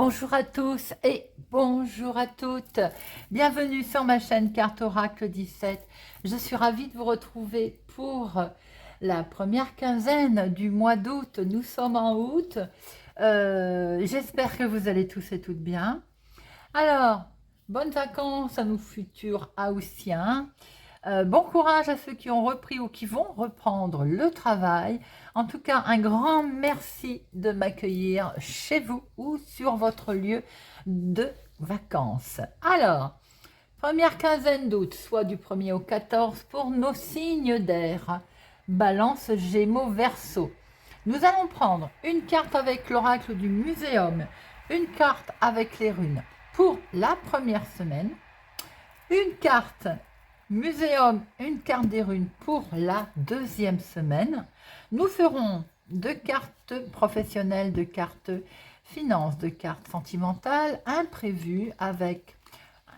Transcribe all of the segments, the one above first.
Bonjour à tous et bonjour à toutes. Bienvenue sur ma chaîne Carte Oracle 17. Je suis ravie de vous retrouver pour la première quinzaine du mois d'août. Nous sommes en août. J'espère que vous allez tous et toutes bien. Alors, bonnes vacances à nos futurs Haussiens. Bon courage à ceux qui ont repris ou qui vont reprendre le travail. En tout cas, un grand merci de m'accueillir chez vous ou sur votre lieu de vacances. Alors, première quinzaine d'août, soit du 1er au 14 pour nos signes d'air. Balance, Gémeaux, Verseau. Nous allons prendre une carte avec l'oracle du Muséum, une carte avec les runes pour la première semaine, une carte Muséum, une carte des runes pour la deuxième semaine. Nous ferons deux cartes professionnelles, deux cartes finances, deux cartes sentimentales, imprévues avec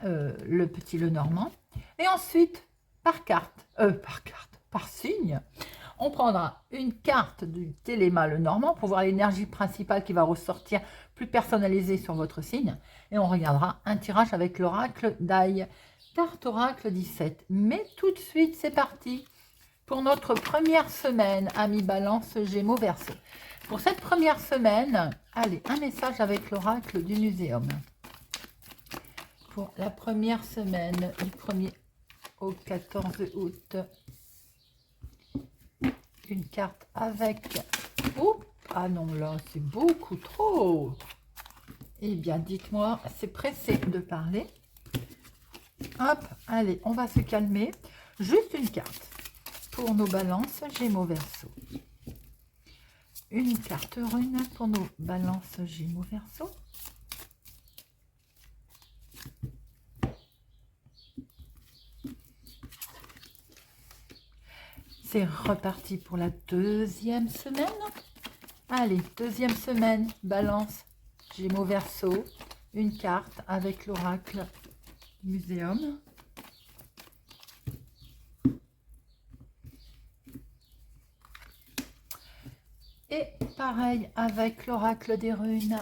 le petit Lenormand. Et ensuite, par signe, on prendra une carte du Téléma Lenormand pour voir l'énergie principale qui va ressortir plus personnalisée sur votre signe. Et on regardera un tirage avec l'oracle d'Aïe. Carte Oracle 17. Mais tout de suite, c'est parti pour notre première semaine, amis Balance, Gémeaux, Verseau. Pour cette première semaine, allez, un message avec l'oracle du Muséum. Pour la première semaine du 1er au 14 août. Une carte avec... Oh, ah non, là, c'est beaucoup trop. Eh bien, dites-moi, c'est pressé de parler. Hop, allez, on va se calmer. Juste une carte pour nos balances Gémeaux Verseau. Une carte rune pour nos balances Gémeaux Verseau. C'est reparti pour la deuxième semaine. Allez, deuxième semaine, balance Gémeaux Verseau. Une carte avec l'oracle Muséum. Et pareil avec l'oracle des runes.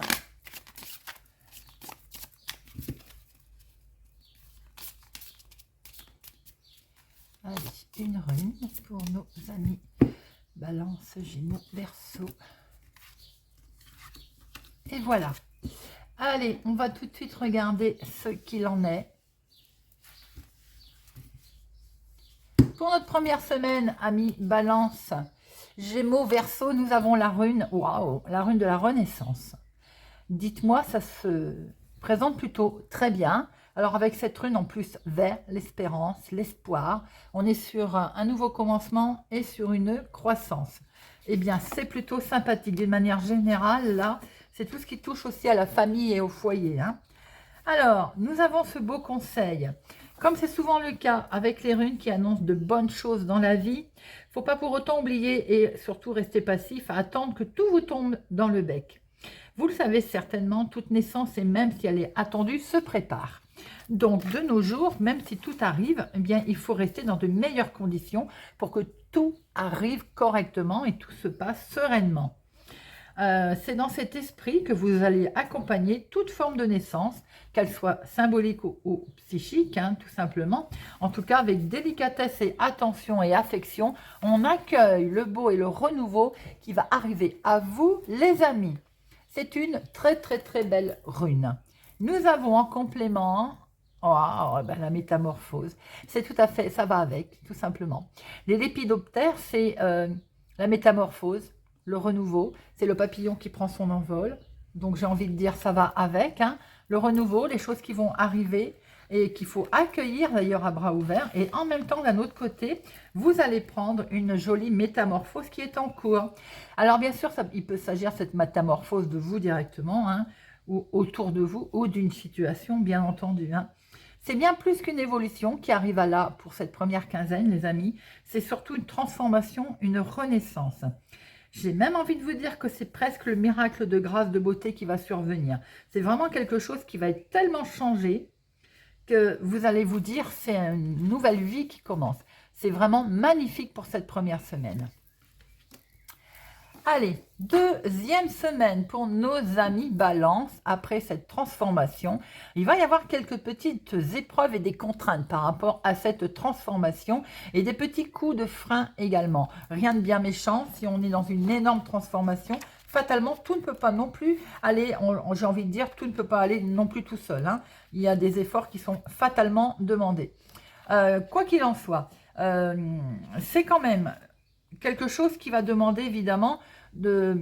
Allez, une rune pour nos amis Balance, Gémeaux, Verseau. Et voilà. Allez, on va tout de suite regarder ce qu'il en est. Pour notre première semaine, amis Balance, Gémeaux, Verseau, nous avons la rune, waouh, la rune de la Renaissance. Dites-moi, ça se présente plutôt très bien. Alors avec cette rune en plus vers l'espérance, l'espoir, on est sur un nouveau commencement et sur une croissance. Eh bien, c'est plutôt sympathique. D'une manière générale, là, c'est tout ce qui touche aussi à la famille et au foyer, hein. Alors, nous avons ce beau conseil. Comme c'est souvent le cas avec les runes qui annoncent de bonnes choses dans la vie, il ne faut pas pour autant oublier et surtout rester passif à attendre que tout vous tombe dans le bec. Vous le savez certainement, toute naissance, et même si elle est attendue, se prépare. Donc, de nos jours, même si tout arrive, eh bien, il faut rester dans de meilleures conditions pour que tout arrive correctement et tout se passe sereinement. C'est dans cet esprit que vous allez accompagner toute forme de naissance, qu'elle soit symbolique ou psychique, hein, tout simplement. En tout cas, avec délicatesse et attention et affection, on accueille le beau et le renouveau qui va arriver à vous, les amis. C'est une très très très belle rune. Nous avons en complément... Oh, ben la métamorphose, c'est tout à fait, ça va avec, tout simplement. Les lépidoptères, c'est la métamorphose, le renouveau, c'est le papillon qui prend son envol. Donc j'ai envie de dire, ça va avec, hein. Le renouveau, les choses qui vont arriver et qu'il faut accueillir d'ailleurs à bras ouverts. Et en même temps, d'un autre côté, vous allez prendre une jolie métamorphose qui est en cours. Alors bien sûr, il peut s'agir de cette métamorphose de vous directement, hein, ou autour de vous, ou d'une situation, bien entendu, hein. C'est bien plus qu'une évolution qui arrive à là pour cette première quinzaine, les amis. C'est surtout une transformation, une renaissance. J'ai même envie de vous dire que c'est presque le miracle de grâce, de beauté qui va survenir. C'est vraiment quelque chose qui va être tellement changé que vous allez vous dire c'est une nouvelle vie qui commence. C'est vraiment magnifique pour cette première semaine. Allez, deuxième semaine pour nos amis Balance. Après cette transformation, il va y avoir quelques petites épreuves et des contraintes par rapport à cette transformation et des petits coups de frein également. Rien de bien méchant, si on est dans une énorme transformation, fatalement, tout ne peut pas non plus aller, j'ai envie de dire, tout ne peut pas aller non plus tout seul, hein. Il y a des efforts qui sont fatalement demandés. Quoi qu'il en soit, c'est quand même quelque chose qui va demander évidemment de...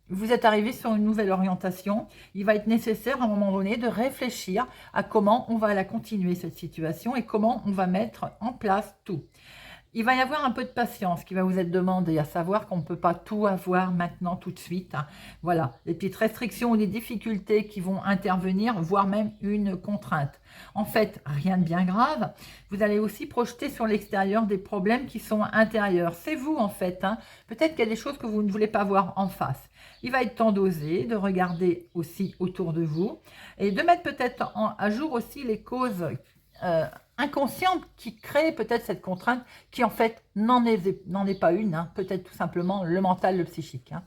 Vous êtes arrivé sur une nouvelle orientation. Il va être nécessaire à un moment donné de réfléchir à comment on va la continuer cette situation et comment on va mettre en place tout. Il va y avoir un peu de patience qui va vous être demandé, à savoir qu'on ne peut pas tout avoir maintenant, tout de suite, hein. Voilà, les petites restrictions ou des difficultés qui vont intervenir, voire même une contrainte. En fait, rien de bien grave. Vous allez aussi projeter sur l'extérieur des problèmes qui sont intérieurs. C'est vous, en fait, hein. Peut-être qu'il y a des choses que vous ne voulez pas voir en face. Il va être temps d'oser, de regarder aussi autour de vous et de mettre peut-être à jour aussi les causes inconsciente qui crée peut-être cette contrainte qui en fait n'en est pas une, hein. Peut-être tout simplement le mental, le psychique, hein.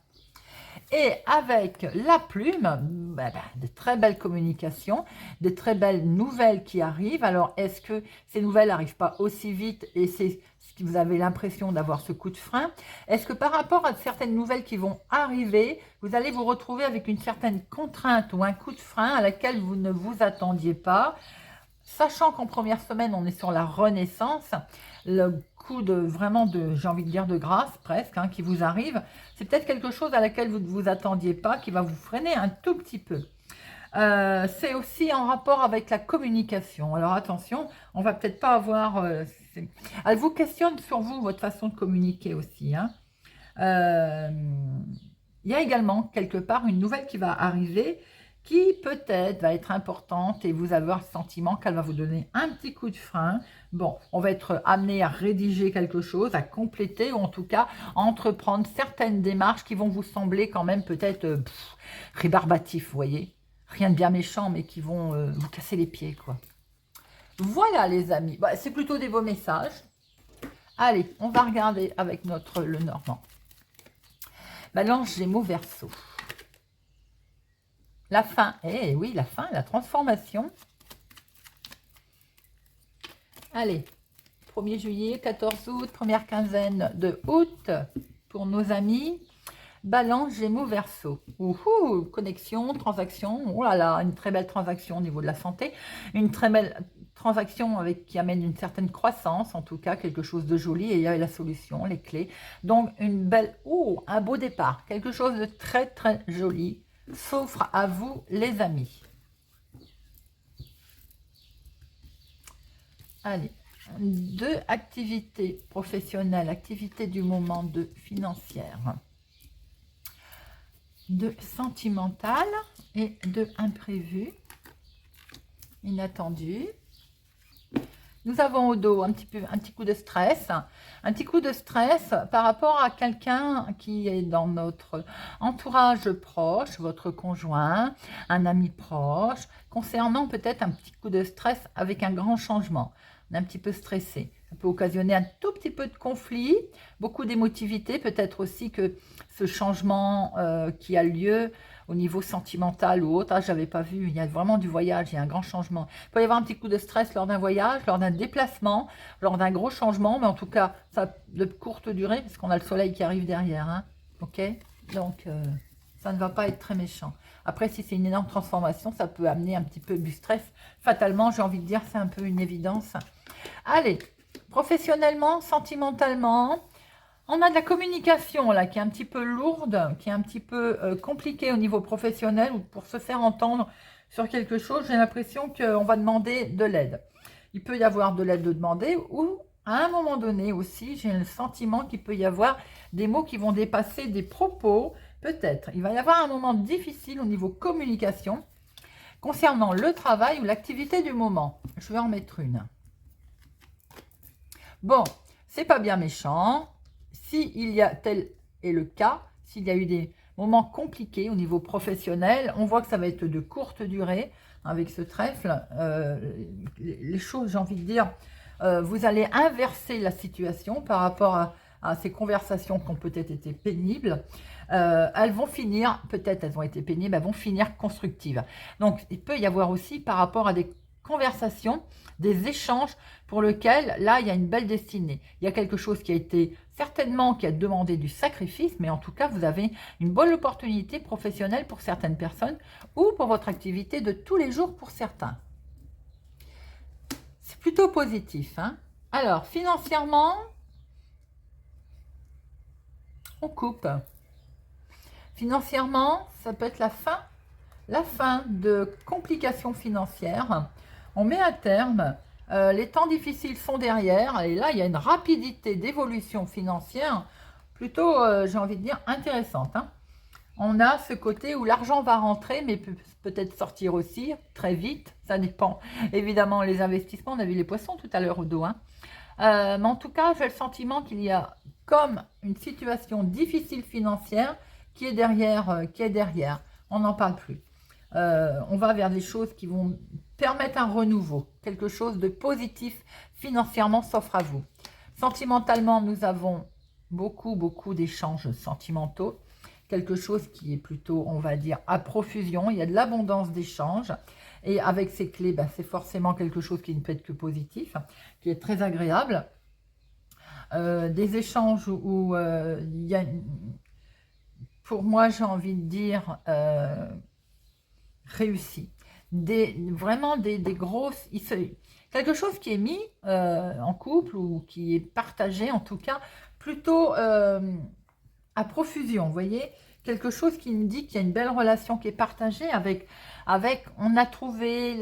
Et avec la plume, de très belles communications, de très belles nouvelles qui arrivent. Alors, est-ce que ces nouvelles n'arrivent pas aussi vite et c'est ce que vous avez l'impression d'avoir ce coup de frein? Est-ce que par rapport à certaines nouvelles qui vont arriver, vous allez vous retrouver avec une certaine contrainte ou un coup de frein à laquelle vous ne vous attendiez pas? Sachant qu'en première semaine, on est sur la renaissance, le coup de vraiment de, j'ai envie de dire de grâce presque, hein, qui vous arrive, c'est peut-être quelque chose à laquelle vous ne vous attendiez pas, qui va vous freiner un tout petit peu. C'est aussi en rapport avec la communication. Alors attention, on va peut-être pas avoir... elle vous questionne sur vous, votre façon de communiquer aussi, hein. Il y a également quelque part une nouvelle qui va arriver qui peut-être va être importante et vous avez le sentiment qu'elle va vous donner un petit coup de frein. Bon, on va être amené à rédiger quelque chose, à compléter ou en tout cas à entreprendre certaines démarches qui vont vous sembler quand même peut-être rébarbatifs, vous voyez. Rien de bien méchant, mais qui vont vous casser les pieds, quoi. Voilà les amis, c'est plutôt des beaux messages. Allez, on va regarder avec le Normand. Balance, Gémeaux, Verseau. La fin, eh oui, la fin, la transformation. Allez, 1er juillet, 14 août, première quinzaine de août pour nos amis. Balance, Gémeaux, Verseau. Connexion, transaction. Oh là là, une très belle transaction au niveau de la santé. Une très belle transaction qui amène une certaine croissance, en tout cas, quelque chose de joli. Et il y a la solution, les clés. Donc, une belle... un beau départ. Quelque chose de très, très joli s'offre à vous, les amis. Allez, 2 activités professionnelles, activités du moment, 2 financières, 2 sentimentales et 2 imprévues, inattendus. Nous avons au dos un petit coup de stress. Un petit coup de stress par rapport à quelqu'un qui est dans notre entourage proche, votre conjoint, un ami proche, concernant peut-être un petit coup de stress avec un grand changement. On est un petit peu stressé. Ça peut occasionner un tout petit peu de conflit, beaucoup d'émotivité, peut-être aussi que ce changement qui a lieu au niveau sentimental ou autre, je n'avais pas vu, il y a vraiment du voyage, il y a un grand changement. Il peut y avoir un petit coup de stress lors d'un voyage, lors d'un déplacement, lors d'un gros changement, mais en tout cas, ça de courte durée, parce qu'on a le soleil qui arrive derrière, hein. Ok. Donc, ça ne va pas être très méchant. Après, si c'est une énorme transformation, ça peut amener un petit peu du stress. Fatalement, j'ai envie de dire, c'est un peu une évidence. Allez, professionnellement, sentimentalement... On a de la communication là qui est un petit peu lourde, qui est un petit peu compliquée au niveau professionnel ou pour se faire entendre sur quelque chose. J'ai l'impression qu'on va demander de l'aide. Il peut y avoir de l'aide de demander ou à un moment donné aussi, j'ai le sentiment qu'il peut y avoir des mots qui vont dépasser des propos. Peut-être. Il va y avoir un moment difficile au niveau communication concernant le travail ou l'activité du moment. Je vais en mettre une. Bon, c'est pas bien méchant. S'il y a tel est le cas, s'il y a eu des moments compliqués au niveau professionnel, on voit que ça va être de courte durée avec ce trèfle. Les choses, j'ai envie de dire, vous allez inverser la situation par rapport à ces conversations qui ont peut-être été pénibles, elles vont finir, peut-être elles ont été pénibles, elles vont finir constructives. Donc, il peut y avoir aussi par rapport à des conversations, des échanges pour lesquels, là, il y a une belle destinée. Il y a quelque chose qui a été, certainement, qui a demandé du sacrifice, mais en tout cas, vous avez une bonne opportunité professionnelle pour certaines personnes ou pour votre activité de tous les jours pour certains. C'est plutôt positif, hein. Alors, financièrement, on coupe. Financièrement, ça peut être la fin de complications financières. On met un terme. Les temps difficiles sont derrière. Et là, il y a une rapidité d'évolution financière plutôt, j'ai envie de dire, intéressante, hein. On a ce côté où l'argent va rentrer, mais peut-être sortir aussi très vite. Ça dépend. Évidemment, les investissements, on a vu les poissons tout à l'heure au dos, hein. Mais en tout cas, j'ai le sentiment qu'il y a comme une situation difficile financière qui est derrière. On n'en parle plus. On va vers des choses qui vont permettre un renouveau. Quelque chose de positif financièrement s'offre à vous. Sentimentalement, nous avons beaucoup d'échanges sentimentaux. Quelque chose qui est plutôt, on va dire, à profusion. Il y a de l'abondance d'échanges. Et avec ces clés, ben, c'est forcément quelque chose qui ne peut être que positif, qui est très agréable. Des échanges où il y a, pour moi, j'ai envie de dire, réussi. Vraiment des grosses... Quelque chose qui est mis en couple ou qui est partagé, en tout cas, plutôt à profusion, vous voyez. Quelque chose qui me dit qu'il y a une belle relation qui est partagée avec on a trouvé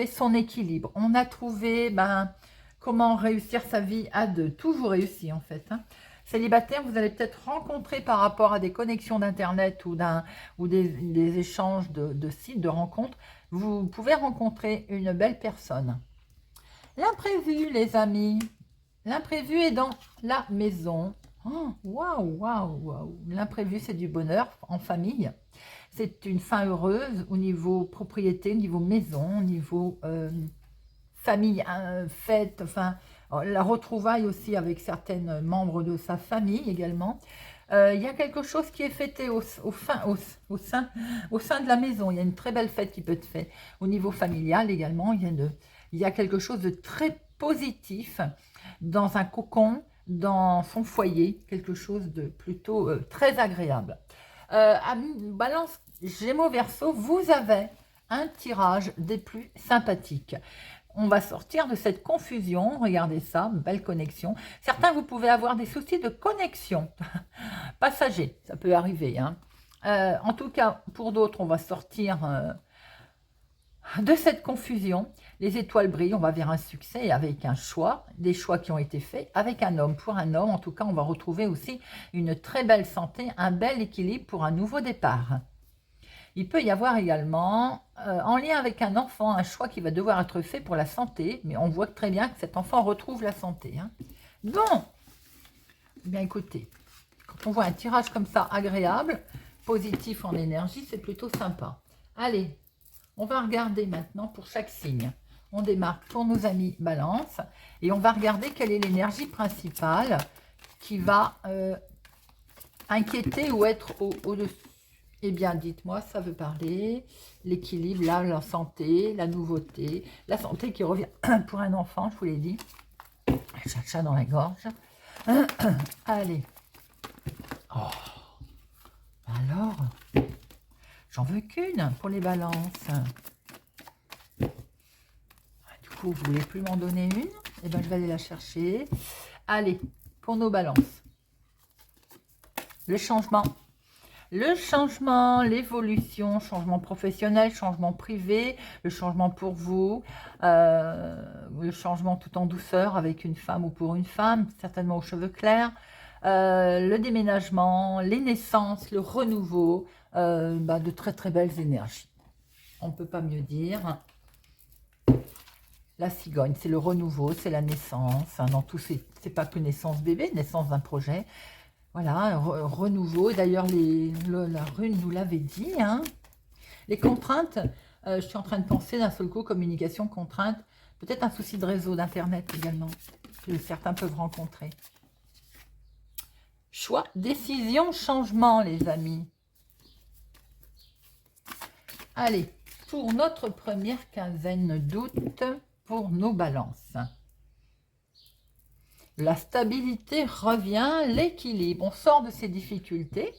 son équilibre, on a trouvé comment réussir sa vie à deux, toujours réussi en fait, hein. Célibataire, vous allez peut-être rencontrer par rapport à des connexions d'internet ou des échanges de sites de rencontres, vous pouvez rencontrer une belle personne. L'imprévu, les amis, l'imprévu est dans la maison. Oh, waouh. L'imprévu, c'est du bonheur en famille. C'est une fin heureuse au niveau propriété, au niveau maison, au niveau famille, fête, enfin, la retrouvaille aussi avec certains membres de sa famille également. Il y a quelque chose qui est fêté au sein de la maison. Il y a une très belle fête qui peut être faite au niveau familial également. Il y a quelque chose de très positif dans un cocon, dans son foyer, quelque chose de plutôt très agréable. Balance Gémeaux Verseau, vous avez un tirage des plus sympathiques. On va sortir de cette confusion, regardez ça, belle connexion. Certains, vous pouvez avoir des soucis de connexion passager, ça peut arriver, hein. En tout cas, pour d'autres, on va sortir de cette confusion. Les étoiles brillent, on va vers un succès avec un choix, des choix qui ont été faits avec un homme. Pour un homme, en tout cas, on va retrouver aussi une très belle santé, un bel équilibre pour un nouveau départ. Il peut y avoir également, en lien avec un enfant, un choix qui va devoir être fait pour la santé, mais on voit très bien que cet enfant retrouve la santé, hein. Donc, bien écoutez, quand on voit un tirage comme ça agréable, positif en énergie, c'est plutôt sympa. Allez, on va regarder maintenant pour chaque signe. On démarre pour nos amis Balance et on va regarder quelle est l'énergie principale qui va inquiéter ou être au-dessus. Eh bien, dites-moi, ça veut parler, l'équilibre, là, la santé, la nouveauté, la santé qui revient pour un enfant, je vous l'ai dit. J'ai un chat dans la gorge. Allez. Oh. Alors, j'en veux qu'une pour les balances. Du coup, vous voulez plus m'en donner une? Eh bien, je vais aller la chercher. Allez, pour nos balances. Le changement. Le changement, l'évolution, changement professionnel, changement privé, le changement pour vous, le changement tout en douceur avec une femme ou pour une femme, certainement aux cheveux clairs, le déménagement, les naissances, le renouveau, de très très belles énergies. On ne peut pas mieux dire. La cigogne, c'est le renouveau, c'est la naissance. Hein, dans tout c'est pas que naissance bébé, naissance d'un projet. Voilà, renouveau. D'ailleurs, la rune nous l'avait dit. Hein. Les contraintes, je suis en train de penser d'un seul coup, communication, contrainte, peut-être un souci de réseau, d'internet également. que certains peuvent rencontrer. Choix, décision, changement, les amis. Allez, pour notre première quinzaine d'août, pour nos balances. La stabilité revient, l'équilibre. On sort de ces difficultés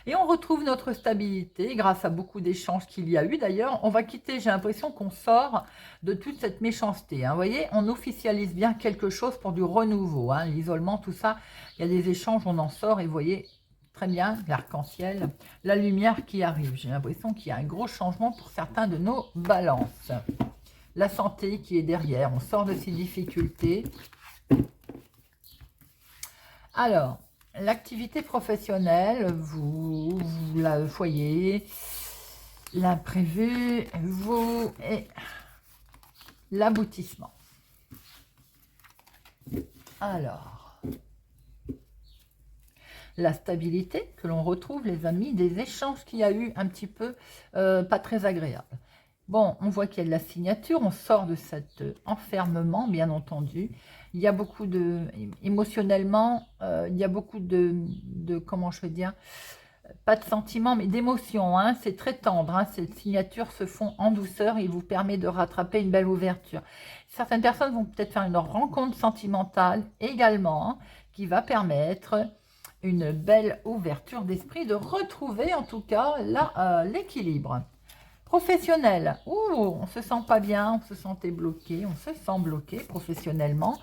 et on retrouve notre stabilité grâce à beaucoup d'échanges qu'il y a eu. D'ailleurs, on va quitter, j'ai l'impression qu'on sort de toute cette méchanceté. Hein. Vous voyez, on officialise bien quelque chose pour du renouveau. Hein. L'isolement, tout ça, il y a des échanges, on en sort et vous voyez très bien l'arc-en-ciel, la lumière qui arrive. J'ai l'impression qu'il y a un gros changement pour certains de nos balances. La santé qui est derrière, on sort de ces difficultés. Alors, l'activité professionnelle, vous le foyer, l'imprévu, vous et l'aboutissement. Alors, la stabilité que l'on retrouve, les amis, des échanges qu'il y a eu un petit peu pas très agréables. Bon, on voit qu'il y a de la signature, on sort de cet enfermement, bien entendu. Il y a beaucoup de, émotionnellement, il y a beaucoup de comment je vais dire, pas de sentiments, mais d'émotions. Hein, c'est très tendre, hein, ces signatures se font en douceur, il vous permet de rattraper une belle ouverture. Certaines personnes vont peut-être faire une rencontre sentimentale également, hein, qui va permettre une belle ouverture d'esprit, de retrouver en tout cas l'équilibre. Professionnel, on se sent pas bien, on se sentait bloqué, on se sent bloqué professionnellement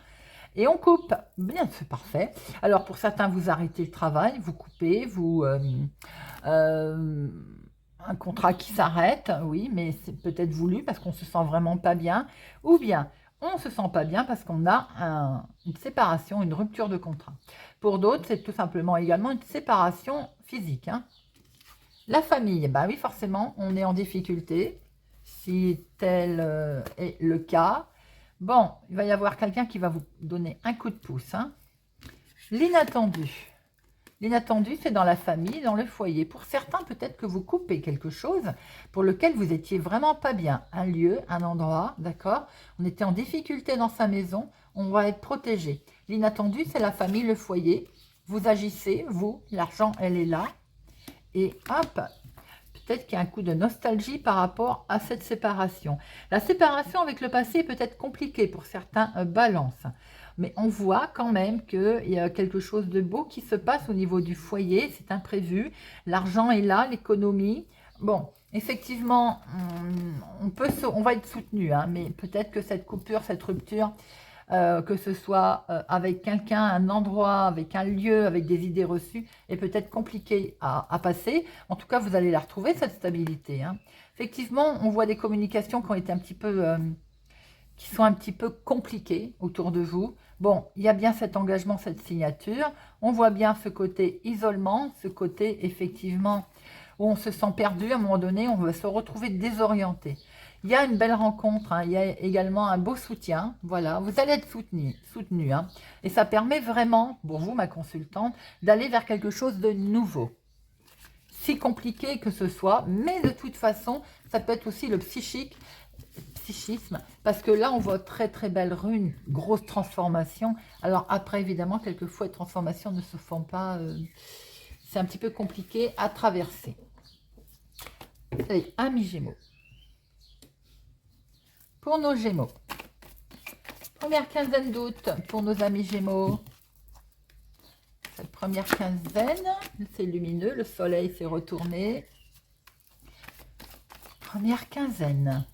et on coupe. Bien, c'est parfait. Alors pour certains, vous arrêtez le travail, vous coupez, un contrat qui s'arrête, oui, mais c'est peut-être voulu parce qu'on se sent vraiment pas bien, ou bien on se sent pas bien parce qu'on a une séparation, une rupture de contrat. Pour d'autres, c'est tout simplement également une séparation physique, hein. La famille, bah oui, forcément, on est en difficulté, si tel est le cas. Bon, il va y avoir quelqu'un qui va vous donner un coup de pouce. Hein. L'inattendu. L'inattendu, c'est dans la famille, dans le foyer. Pour certains, peut-être que vous coupez quelque chose pour lequel vous étiez vraiment pas bien. Un lieu, un endroit, d'accord? On était en difficulté dans sa maison, on va être protégé. L'inattendu, c'est la famille, le foyer. Vous agissez, vous, l'argent, elle est là. Et hop, peut-être qu'il y a un coup de nostalgie par rapport à cette séparation. La séparation avec le passé est peut-être compliquée pour certains balances. Mais on voit quand même qu'il y a quelque chose de beau qui se passe au niveau du foyer. C'est imprévu. L'argent est là, l'économie. Bon, effectivement, on va être soutenu. Hein, mais peut-être que cette coupure, cette rupture, que ce soit avec quelqu'un, un endroit, avec un lieu, avec des idées reçues, est peut-être compliqué à passer. En tout cas, vous allez la retrouver, cette stabilité. Hein. Effectivement, on voit des communications qui ont été un petit peu, qui sont un petit peu compliquées autour de vous. Bon, il y a bien cet engagement, cette signature. On voit bien ce côté isolement, ce côté, effectivement, où on se sent perdu. À un moment donné, on va se retrouver désorienté. Il y a une belle rencontre, hein. Il y a également un beau soutien. Voilà, vous allez être soutenu hein. Et ça permet vraiment, pour vous, ma consultante, d'aller vers quelque chose de nouveau. Si compliqué que ce soit, mais de toute façon, ça peut être aussi le psychisme, parce que là, on voit très très belle rune, grosse transformation. Alors après, évidemment, quelquefois, les transformations ne se font pas... c'est un petit peu compliqué à traverser. Allez, amis Gémeaux. Pour nos Gémeaux, première quinzaine d'août pour nos amis Gémeaux. Cette première quinzaine, c'est lumineux, le soleil s'est retourné. Première quinzaine.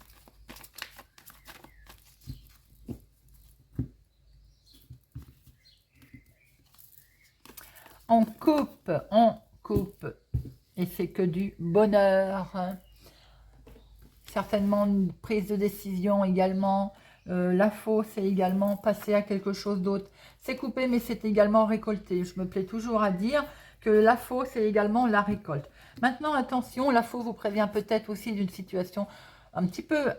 On coupe, et c'est que du bonheur. Certainement une prise de décision également. La faux, c'est également passer à quelque chose d'autre. C'est coupé, mais c'est également récolté. Je me plais toujours à dire que la faux, c'est également la récolte. Maintenant, attention, la faux vous prévient peut-être aussi d'une situation un petit peu,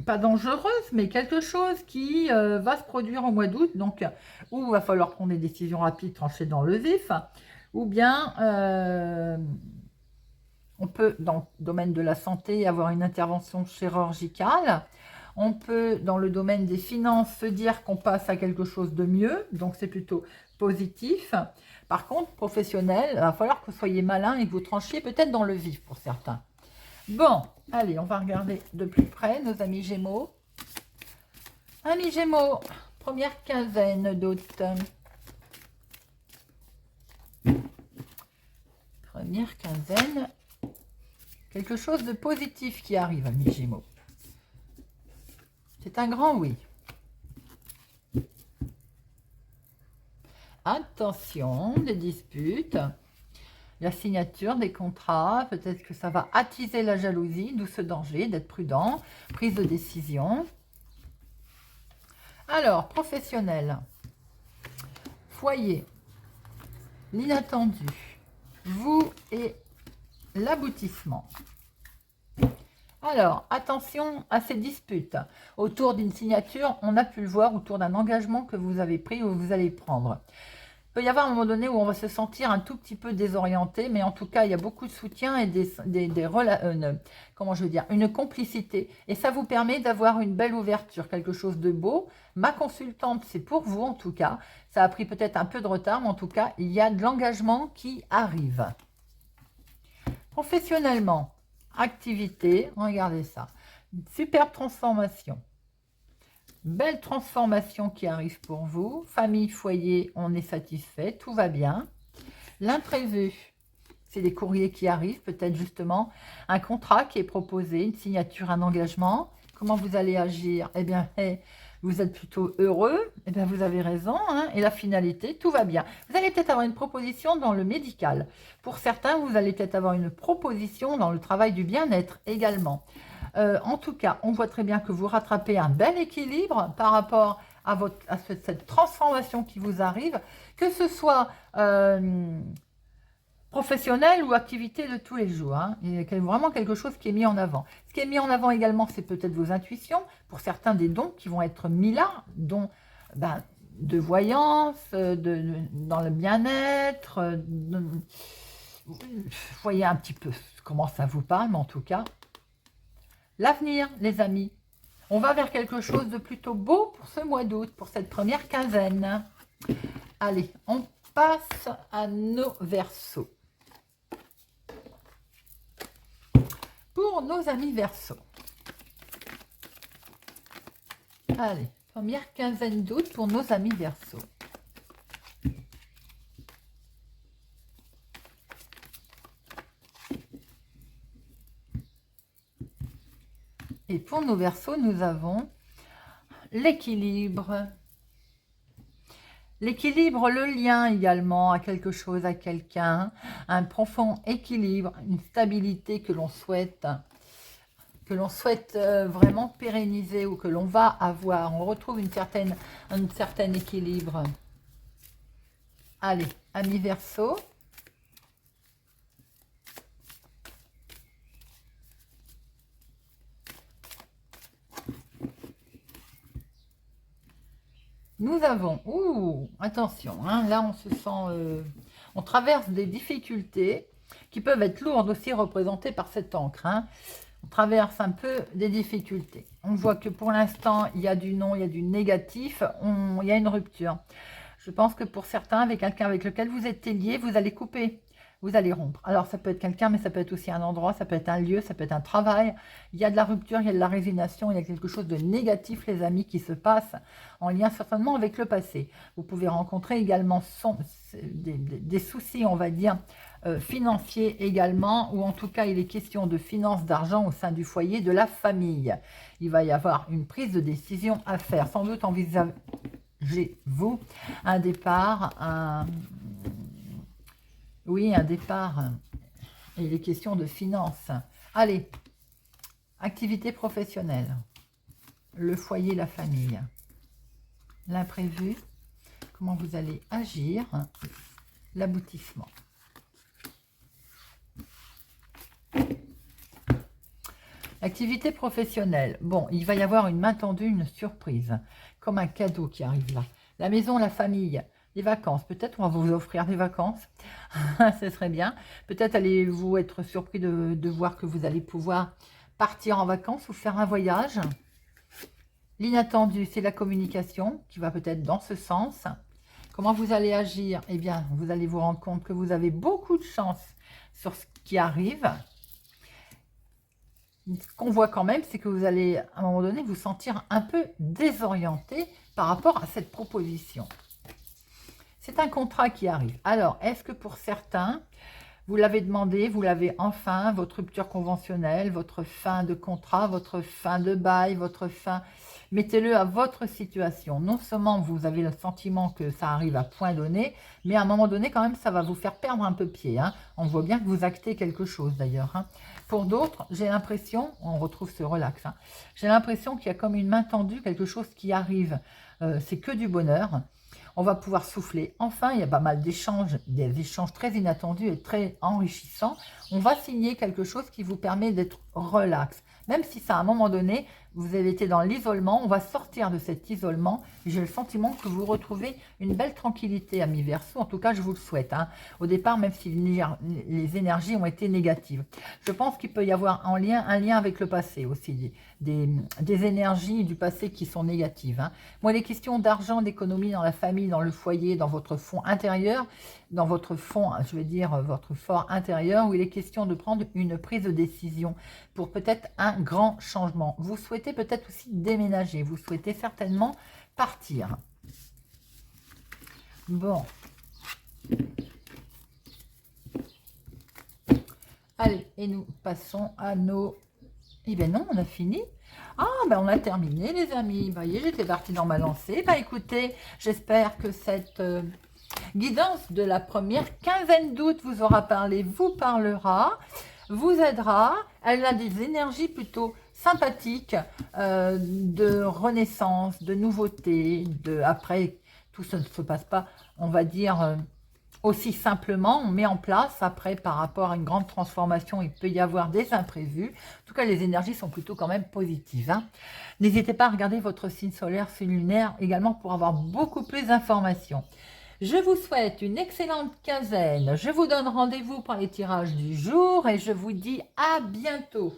pas dangereuse, mais quelque chose qui va se produire au mois d'août. Donc, où il va falloir prendre des décisions rapides, trancher dans le vif, ou bien... on peut, dans le domaine de la santé, avoir une intervention chirurgicale. On peut, dans le domaine des finances, se dire qu'on passe à quelque chose de mieux. Donc, c'est plutôt positif. Par contre, professionnel, il va falloir que vous soyez malin et que vous tranchiez peut-être dans le vif pour certains. Bon, allez, on va regarder de plus près nos amis Gémeaux. Amis Gémeaux, première quinzaine d'août. Première quinzaine. Quelque chose de positif qui arrive, amis Gémeaux. C'est un grand oui. Attention, des disputes, la signature des contrats, peut-être que ça va attiser la jalousie, d'où ce danger d'être prudent, prise de décision. Alors, professionnel, foyer, l'inattendu, vous et l'aboutissement. Alors, attention à ces disputes. Autour d'une signature, on a pu le voir, autour d'un engagement que vous avez pris ou vous allez prendre. Il peut y avoir un moment donné où on va se sentir un tout petit peu désorienté, mais en tout cas, il y a beaucoup de soutien et comment je veux dire, une complicité. Et ça vous permet d'avoir une belle ouverture, quelque chose de beau. Ma consultante, c'est pour vous en tout cas. Ça a pris peut-être un peu de retard, mais en tout cas, il y a de l'engagement qui arrive. Professionnellement, activité, regardez ça. Une superbe transformation. Belle transformation qui arrive pour vous. Famille, foyer, on est satisfait, tout va bien. L'imprévu, c'est des courriers qui arrivent, peut-être justement un contrat qui est proposé, une signature, un engagement. Comment vous allez agir? Eh bien, vous êtes plutôt heureux. Eh bien, vous avez raison. Hein. Et la finalité, tout va bien. Vous allez peut-être avoir une proposition dans le médical. Pour certains, vous allez peut-être avoir une proposition dans le travail du bien-être également. En tout cas, on voit très bien que vous rattrapez un bel équilibre par rapport à cette transformation qui vous arrive, que ce soit professionnel ou activité de tous les jours. Hein. Il y a vraiment quelque chose qui est mis en avant. Ce qui est mis en avant également, c'est peut-être vos intuitions. Pour certains, des dons qui vont être mis là, dons de voyance, dans le bien-être. Vous voyez un petit peu comment ça vous parle, mais en tout cas, l'avenir, les amis. On va vers quelque chose de plutôt beau pour ce mois d'août, pour cette première quinzaine. Allez, on passe à nos Verseaux. Pour nos amis Verseaux. Allez, première quinzaine d'août pour nos amis Verseaux. Et pour nos Verseaux, nous avons l'équilibre. L'équilibre, le lien également à quelque chose, à quelqu'un, un profond équilibre, une stabilité que l'on souhaite vraiment pérenniser ou que l'on va avoir. On retrouve un certain équilibre. Allez, amis Verseaux. Nous avons, attention, hein, là on se sent, on traverse des difficultés qui peuvent être lourdes aussi représentées par cette encre. Hein. On traverse un peu des difficultés. On voit que pour l'instant, il y a du non, il y a du négatif, il y a une rupture. Je pense que pour certains, avec quelqu'un avec lequel vous êtes lié, vous allez couper. Vous allez rompre. Alors, ça peut être quelqu'un, mais ça peut être aussi un endroit, ça peut être un lieu, ça peut être un travail. Il y a de la rupture, il y a de la résignation, il y a quelque chose de négatif, les amis, qui se passe en lien certainement avec le passé. Vous pouvez rencontrer également des soucis, on va dire, financiers également, ou en tout cas, il est question de finances, d'argent au sein du foyer, de la famille. Il va y avoir une prise de décision à faire. Sans doute envisagez-vous un départ, oui, un départ. Et il est question de finances. Allez, activité professionnelle. Le foyer, la famille. L'imprévu. Comment vous allez agir. L'aboutissement. Activité professionnelle. Bon, il va y avoir une main tendue, une surprise. Comme un cadeau qui arrive là. La maison, la famille. Les vacances, peut-être on va vous offrir des vacances, ce serait bien. Peut-être allez-vous être surpris de voir que vous allez pouvoir partir en vacances ou faire un voyage. L'inattendu, c'est la communication qui va peut-être dans ce sens. Comment vous allez agir? Eh bien, vous allez vous rendre compte que vous avez beaucoup de chance sur ce qui arrive. Ce qu'on voit quand même, c'est que vous allez, à un moment donné, vous sentir un peu désorienté par rapport à cette proposition. C'est un contrat qui arrive. Alors, est-ce que pour certains, vous l'avez demandé, vous l'avez enfin, votre rupture conventionnelle, votre fin de contrat, votre fin de bail, votre fin... Mettez-le à votre situation. Non seulement vous avez le sentiment que ça arrive à point donné, mais à un moment donné, quand même, ça va vous faire perdre un peu pied. Hein. On voit bien que vous actez quelque chose, d'ailleurs. Hein. Pour d'autres, j'ai l'impression, on retrouve ce relax, hein, j'ai l'impression qu'il y a comme une main tendue, quelque chose qui arrive. C'est que du bonheur. On va pouvoir souffler. Enfin, il y a pas mal d'échanges, des échanges très inattendus et très enrichissants. On va signer quelque chose qui vous permet d'être relax. Même si ça, à un moment donné, vous avez été dans l'isolement, on va sortir de cet isolement. J'ai le sentiment que vous retrouvez une belle tranquillité, amis Verseau. En tout cas, je vous le souhaite. Hein. Au départ, même si les énergies ont été négatives. Je pense qu'il peut y avoir un lien avec le passé aussi. Des énergies du passé qui sont négatives. Hein. Moi, les questions d'argent, d'économie dans la famille, dans le foyer, dans votre fond intérieur, dans votre fond, je vais dire votre fort intérieur, où il est question de prendre une prise de décision pour peut-être un grand changement. Vous souhaitez peut-être aussi déménager, vous souhaitez certainement partir. Bon. Allez, et nous passons à nos... Eh bien non, on a fini. Ah, ben on a terminé les amis. Vous voyez, j'étais partie dans ma lancée. Bah écoutez, j'espère que cette guidance de la première quinzaine d'août vous aura parlé, vous parlera, vous aidera. Elle a des énergies plutôt sympathiques, de renaissance, de nouveauté, après, tout ça ne se passe pas, on va dire... aussi simplement, on met en place, après, par rapport à une grande transformation, il peut y avoir des imprévus. En tout cas, les énergies sont plutôt quand même positives. Hein. N'hésitez pas à regarder votre signe solaire, signe lunaire, également pour avoir beaucoup plus d'informations. Je vous souhaite une excellente quinzaine. Je vous donne rendez-vous pour les tirages du jour et je vous dis à bientôt.